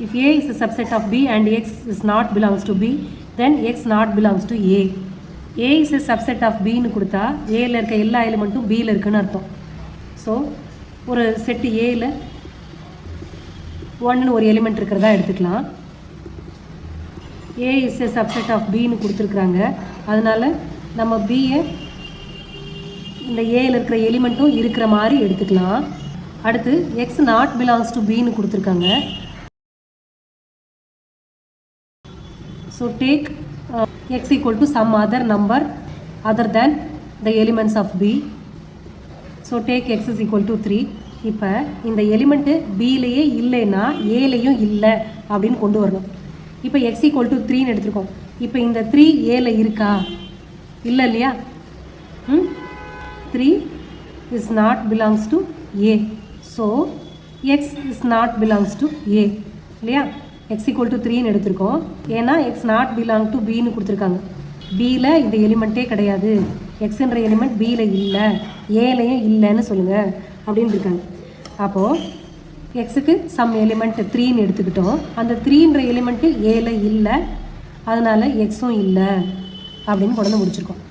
If A is a subset of B and X is not belongs to B, then X not belongs to A. A is a subset of Bன்னு கொடுத்தா Aல இருக்க எல்லா எலிமெண்ட்டும் Bல இருக்குன்னு அர்த்தம். So ஒரு set Aல 1ன்னு ஒரு element இருக்கிறதா எடுத்துக்கலாம். A is a subset of Bன்னு கொடுத்துருக்குறாங்க. அதனால நம்ம Bயை இந்த Aல இருக்கிற எலிமெண்ட்டும் இருக்கிற மாதிரி எடுத்துக்கலாம். அடுத்து X not belongs to Bன்னு கொடுத்துருக்காங்க. So take X equal to some other number other than the elements of B. So take X is equal to 3. இப்போ இந்த எலிமெண்ட்டு Bலேயே இல்லைன்னா ஏலையும் இல்லை அப்படின்னு கொண்டு வரணும். இப்போ X equal to 3ன்னு எடுத்துருக்கோம். இப்போ இந்த 3 ஏல இருக்கா? இல்லை இல்லையா? 3 is not belongs to A. So X is not belongs to A. இல்லையா? X equal to 3ன்னு எடுத்திருக்கோம். ஏன்னா X not belong to Bன்னு கொடுத்துருக்காங்க. Bல இந்த எலிமெண்ட்டே கிடையாது, Xன்ற எலிமெண்ட் Bல இல்லை, ஏலையும் இல்லைன்னு சொல்லுங்கள் அப்படின்னு இருக்காங்க. அப்போது Xக்கு சம் எலிமெண்ட் 3ன்னு எடுத்துக்கிட்டோம். அந்த 3ன்ற எலிமெண்ட்டு ஏல இல்லை, அதனால் Xும் இல்லை அப்படின்னு கொண்டு வந்து முடிச்சிருக்கோம்.